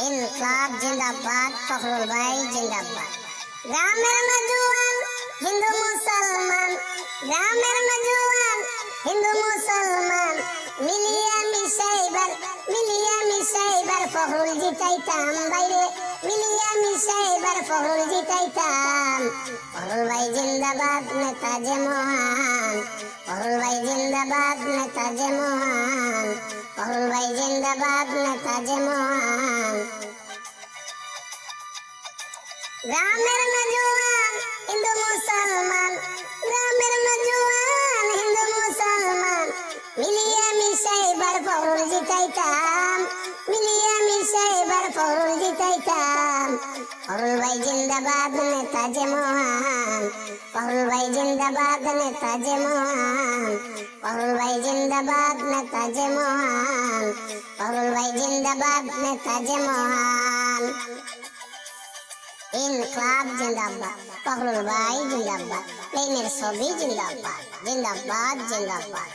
ইনকলাব জিন্দাবাদ, ফখরুল ভাই জিন্দাবাদ। গ্রামের নওজোয়ান হিন্দু মুসলমান, গ্রামের নওজোয়ান হিন্দু মুসলমান মিলিয়া মিশাইবার ফখরুল জিতাইতাম বাইরে, মিলিয়া মিশাইবার ফখরুল জিতাইতাম। ফখরুল ভাই জিন্দাবাদ, নেতা যে মহান, ফখরুল ভাই জিন্দাবাদ, নেতা যে মহান, ফখরুল ভাই জিন্দাবাদ, নেতা যে মহান। গ্রামের নওজোয়ান হিন্দু মুসলমান, গ্রামের নওজোয়ান হিন্দু মুসলমান মিলিয়া মিশাইবার ফখরুল জিতাইতাম, মিলিয়া মিশাইবার ফখরুল জিতাইতাম। ফখরুল ভাই জিন্দাবাদ, নেতা যে মহান, ফখরুল ভাই জিন্দাবাদ, নেতা যে মহান, ফখরুল ভাই জিন্দাবাদ, নেতা যে মহান, ফখরুল ভাই জিন্দাবাদ, নেতা যে মহান। ইনকলাব জিন্দাবাদ, ফখরুল ভাই জিন্দাবাদ, প্লেনের ছবি জিন্দাবাদ, জিন্দাবাদ জিন্দাবাদ।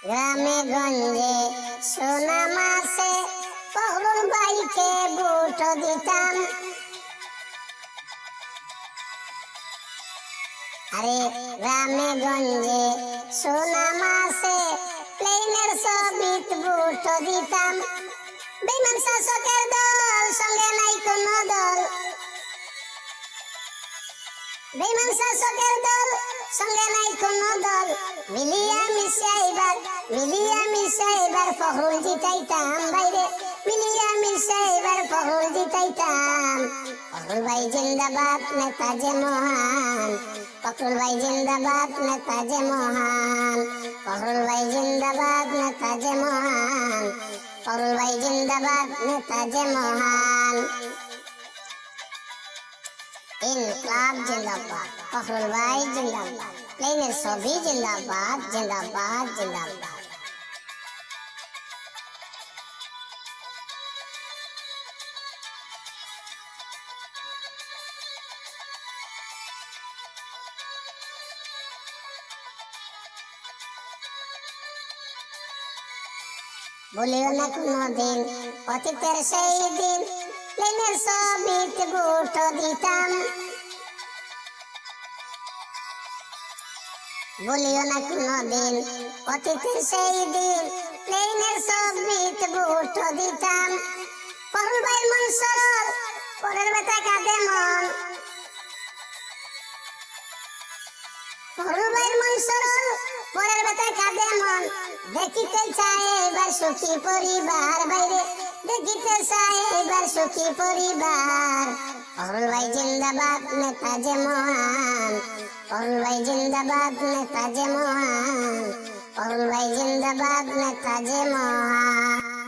গ্রামে গঞ্জে সোনা মাসে ফখরুল ভাইকে ভোট দিতাম। আরে গ্রামে গঞ্জে সোনা মাসে প্লেনের ছবিত ভোট দিতাম। বেঈমান শাসকের দল সঙ্গে নাই কোনো দল, বেঈমান শাসকের দল সঙ্গে নাই কোনো দল মিলিয়া মিশাইবার ফখরুল জিতাইতাম বাইরে, মিলিয়া মিশাইবার ফখরুল জিতাইতাম। ফখরুল ভাই জিন্দাবাদ, নেতা যে মহান, ফখরুল ভাই জিন্দাবাদ, নেতা যে মহান, ফখরুল ভাই জিন্দাবাদ, নেতা যে মহান, ফখরুল ভাই জিন্দাবাদ, নেতা যে মহান। ইনকলাব জিন্দাবাদ, ফখরুল ভাই জিন্দাবাদ, প্লেনের ছবি জিন্দাবাদ, জিন্দাবাদ জিন্দাবাদ। বলিও না কোনদিন অতীতের সেই দিন, প্লেনের ছবিত ভোট দিতাম। বলিও না কোনদিন অতীতের সেই দিন, প্লেনের ছবিত ভোট দিতাম। ফখরুল ভাই মন সরল, পরের বেটা কাঁদে মন, ফখরুল ভাই মন সরল, পরের বেটা কাঁদে মন। দেখিতে চায় এবার সুখী পরিবার বাইরে, দেখিতে চায় এবার সুখী পরিবার। ফখরুল ভাই জিন্দাবাদ, নেতা যে মহান, ফখরুল ভাই জিন্দাবাদ, নেতা যে মহান, ফখরুল ভাই জিন্দাবাদ, নেতা যে মহান।